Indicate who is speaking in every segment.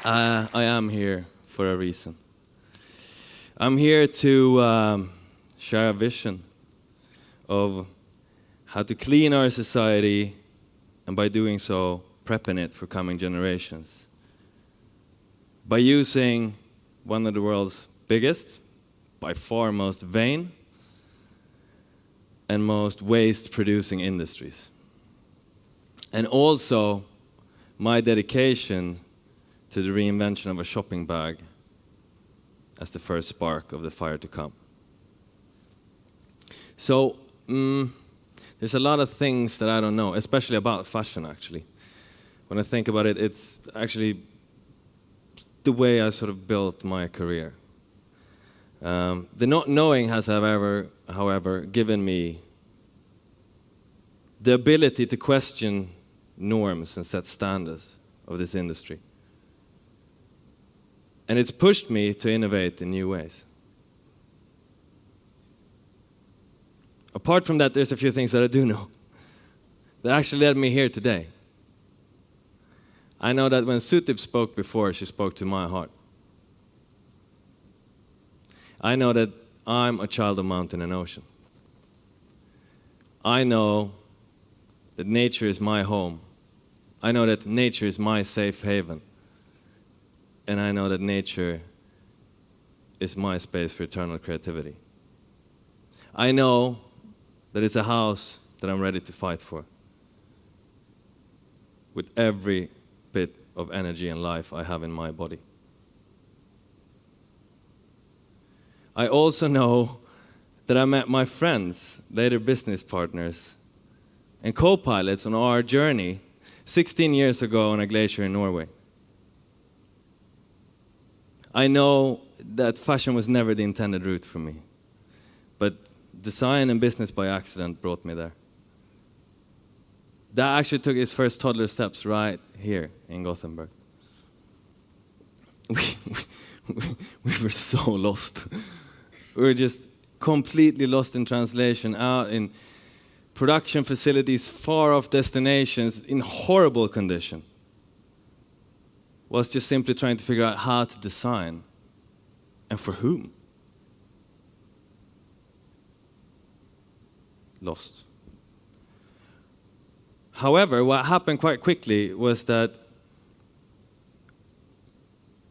Speaker 1: I am here for a reason. I'm here to share a vision of how to clean our society, and by doing so, prepping it for coming generations. By using one of the world's biggest, by far most vain, and most waste-producing industries. And also, my dedication to the reinvention of a shopping bag as the first spark of the fire to come. So, there's a lot of things that I don't know, especially about fashion, actually. When I think about it, it's actually the way I sort of built my career. The not knowing has, however, given me the ability to question norms and set standards of this industry. And it's pushed me to innovate in new ways. Apart from that, there's a few things that I do know that actually led me here today. I know that when Sutip spoke before, she spoke to my heart. I know that I'm a child of mountain and ocean. I know that nature is my home. I know that nature is my safe haven. And I know that nature is my space for eternal creativity. I know that it's a house that I'm ready to fight for, with every bit of energy and life I have in my body. I also know that I met my friends, later business partners, and co-pilots on our journey 16 years ago on a glacier in Norway. I know that fashion was never the intended route for me, but design and business by accident brought me there. That actually took its first toddler steps right here in Gothenburg. We were so lost. We were just completely lost in translation, out in production facilities, far off destinations, in horrible condition. Was just simply trying to figure out how to design, and for whom. Lost. However, what happened quite quickly was that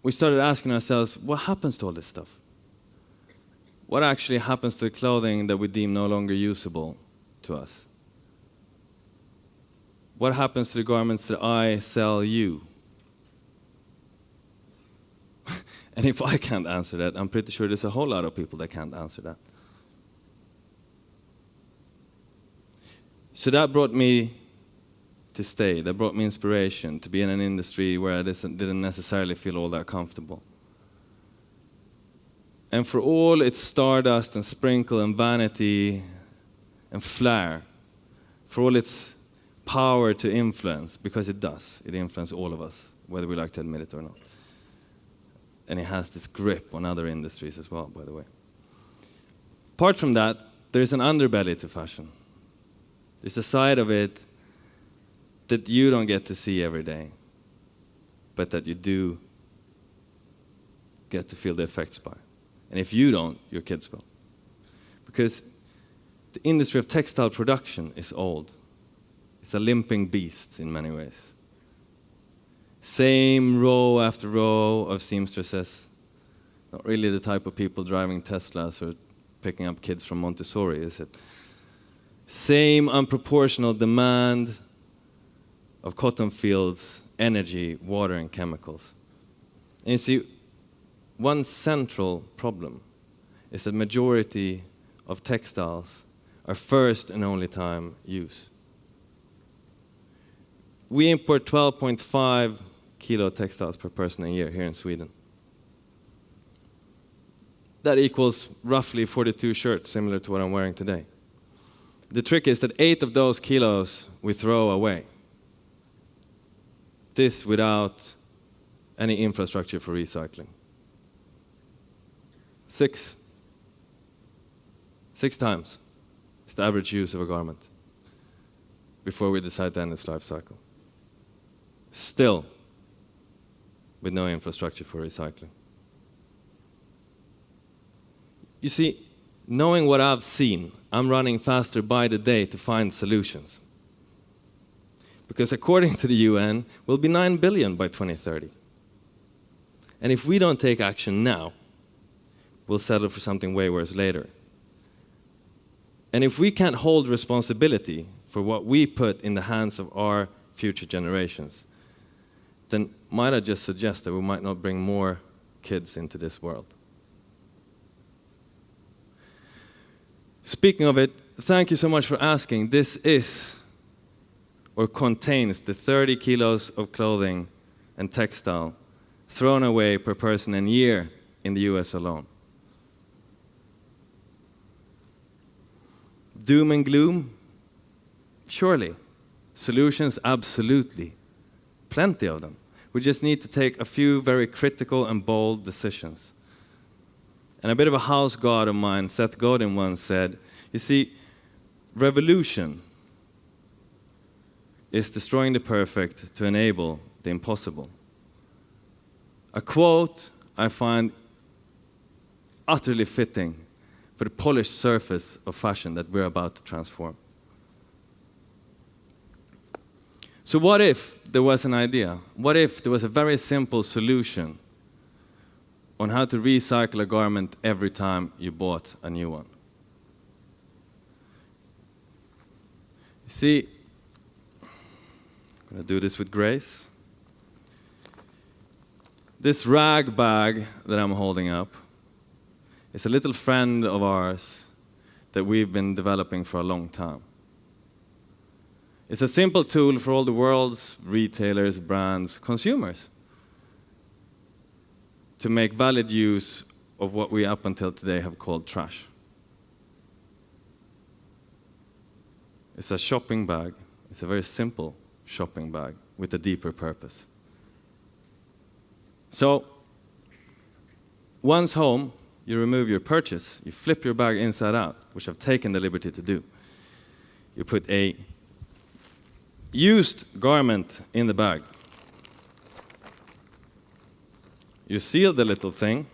Speaker 1: we started asking ourselves, what happens to all this stuff? What actually happens to the clothing that we deem no longer usable to us? What happens to the garments that I sell you? And if I can't answer that, I'm pretty sure there's a whole lot of people that can't answer that. So that brought me to stay. That brought me inspiration to be in an industry where I didn't necessarily feel all that comfortable. And for all its stardust and sprinkle and vanity and flair, for all its power to influence, because it does, it influences all of us, whether we like to admit it or not. And it has this grip on other industries as well, by the way. Apart from that, there's an underbelly to fashion. There's a side of it that you don't get to see every day, but that you do get to feel the effects by. And if you don't, your kids will. Because the industry of textile production is old. It's a limping beast in many ways. Same row after row of seamstresses. Not really the type of people driving Teslas or picking up kids from Montessori, is it? Same unproportional demand of cotton fields, energy, water, and chemicals. And you see, one central problem is that majority of textiles are first and only time use. We import 12.5 kilo textiles per person a year here in Sweden. That equals roughly 42 shirts, similar to what I'm wearing today. The trick is that 8 of those kilos we throw away. This without any infrastructure for recycling. 6 times is the average use of a garment before we decide to end its life cycle. Still, with no infrastructure for recycling. You see, knowing what I've seen, I'm running faster by the day to find solutions. Because according to the UN, we'll be 9 billion by 2030. And if we don't take action now, we'll settle for something way worse later. And if we can't hold responsibility for what we put in the hands of our future generations, then might I just suggest that we might not bring more kids into this world. Speaking of it, thank you so much for asking. This is, or contains, the 30 kilos of clothing and textile thrown away per person and year in the US alone. Doom and gloom? Surely. Solutions? Absolutely. Plenty of them. We just need to take a few very critical and bold decisions. And a bit of a house god of mine, Seth Godin, once said, you see, revolution is destroying the perfect to enable the impossible. A quote I find utterly fitting for the polished surface of fashion that we're about to transform. So what if there was an idea? What if there was a very simple solution on how to recycle a garment every time you bought a new one? You see, I'm going to do this with grace. This rag bag that I'm holding up is a little friend of ours that we've been developing for a long time. It's a simple tool for all the world's retailers, brands, consumers to make valid use of what we up until today have called trash. It's a shopping bag. It's a very simple shopping bag with a deeper purpose. So, once home, you remove your purchase, you flip your bag inside out, which I've taken the liberty to do. You put a used garment in the bag. You seal the little thing,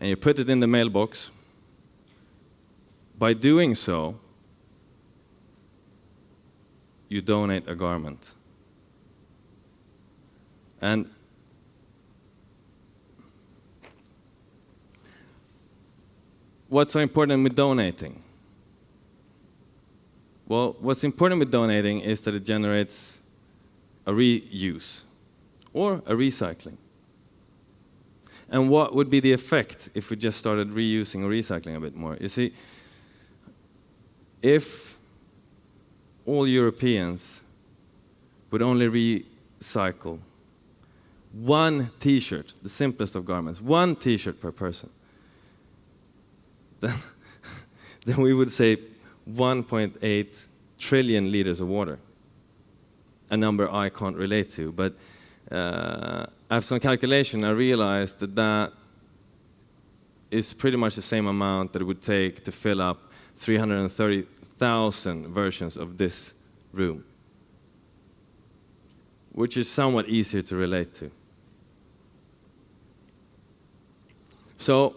Speaker 1: and you put it in the mailbox. By doing so, you donate a garment. And what's so important with donating? Well, what's important with donating is that it generates a reuse or a recycling. And what would be the effect if we just started reusing or recycling a bit more? You see, if all Europeans would only recycle one T-shirt, the simplest of garments, one T-shirt per person, then we would save 1.8 trillion liters of water, a number I can't relate to. But after some calculation, I realized that that is pretty much the same amount that it would take to fill up 330,000 versions of this room, which is somewhat easier to relate to. So,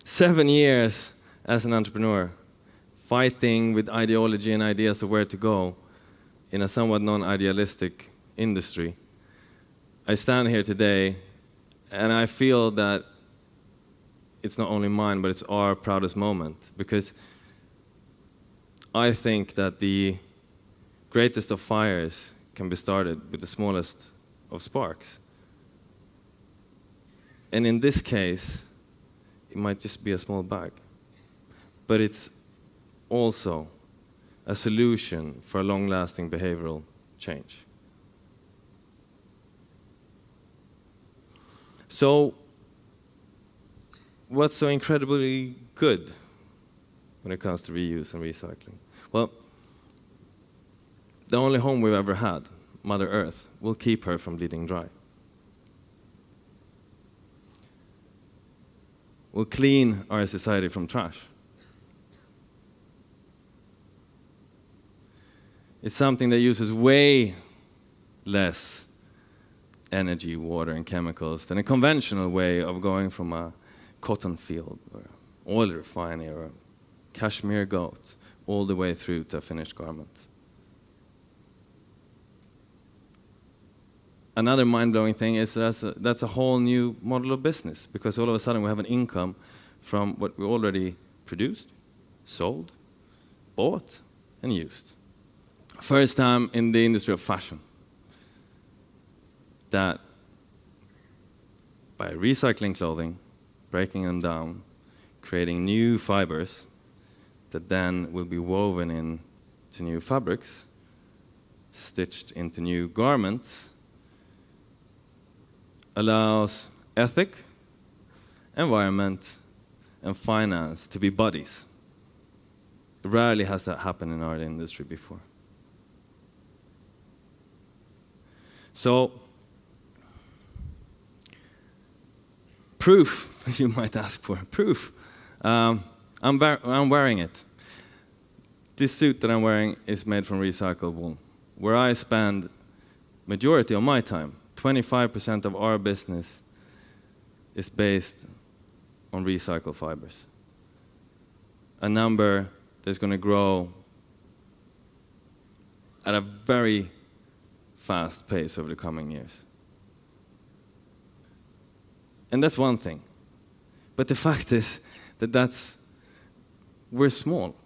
Speaker 1: 7 years as an entrepreneur, fighting with ideology and ideas of where to go in a somewhat non-idealistic industry. I stand here today and I feel that it's not only mine, but it's our proudest moment, because I think that the greatest of fires can be started with the smallest of sparks. And in this case, it might just be a small bag, but it's also a solution for a long-lasting behavioral change. So, what's so incredibly good when it comes to reuse and recycling? Well, the only home we've ever had, Mother Earth, will keep her from bleeding dry. We'll clean our society from trash. It's something that uses way less energy, water, and chemicals than a conventional way of going from a cotton field or oil refinery or a cashmere goat all the way through to a finished garment. Another mind-blowing thing is that's a whole new model of business, because all of a sudden we have an income from what we already produced, sold, bought, and used. First time in the industry of fashion that by recycling clothing, breaking them down, creating new fibers that then will be woven into new fabrics, stitched into new garments, allows ethic, environment, and finance to be buddies. Rarely has that happened in our industry before. So, proof, you might ask for. Proof. I'm wearing it. This suit that I'm wearing is made from recycled wool, where I spend majority of my time. 25% of our business is based on recycled fibers. A number that's going to grow at a very fast pace over the coming years. And that's one thing. But the fact is that we're small.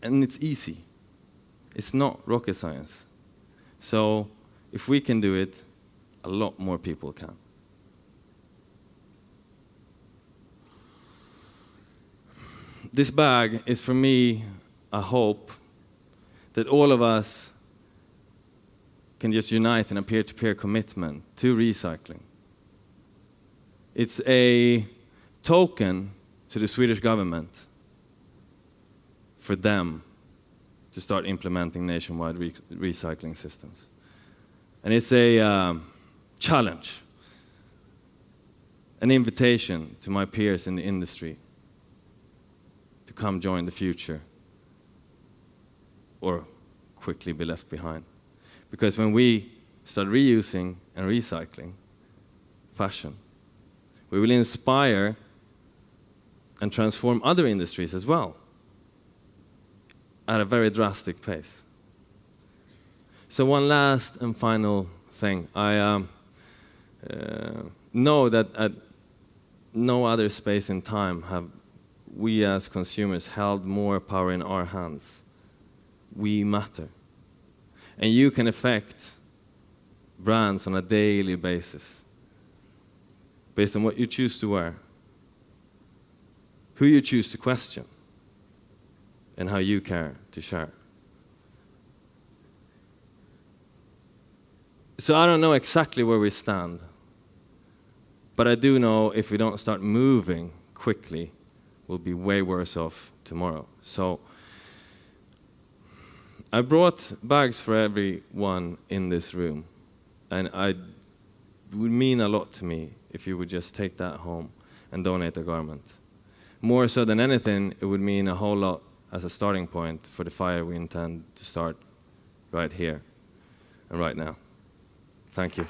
Speaker 1: And it's easy. It's not rocket science. So if we can do it, a lot more people can. This bag is for me a hope that all of us can just unite in a peer-to-peer commitment to recycling. It's a token to the Swedish government for them to start implementing nationwide recycling systems. And it's a challenge, an invitation to my peers in the industry to come join the future or quickly be left behind. Because when we start reusing and recycling fashion, we will inspire and transform other industries as well at a very drastic pace. So one last and final thing. I know that at no other space in time have we as consumers held more power in our hands. We matter. And you can affect brands on a daily basis based on what you choose to wear, who you choose to question, and how you care to share. So I don't know exactly where we stand, but I do know if we don't start moving quickly, we'll be way worse off tomorrow. So I brought bags for everyone in this room, and it would mean a lot to me if you would just take that home and donate a garment. More so than anything, it would mean a whole lot as a starting point for the fire we intend to start right here and right now. Thank you.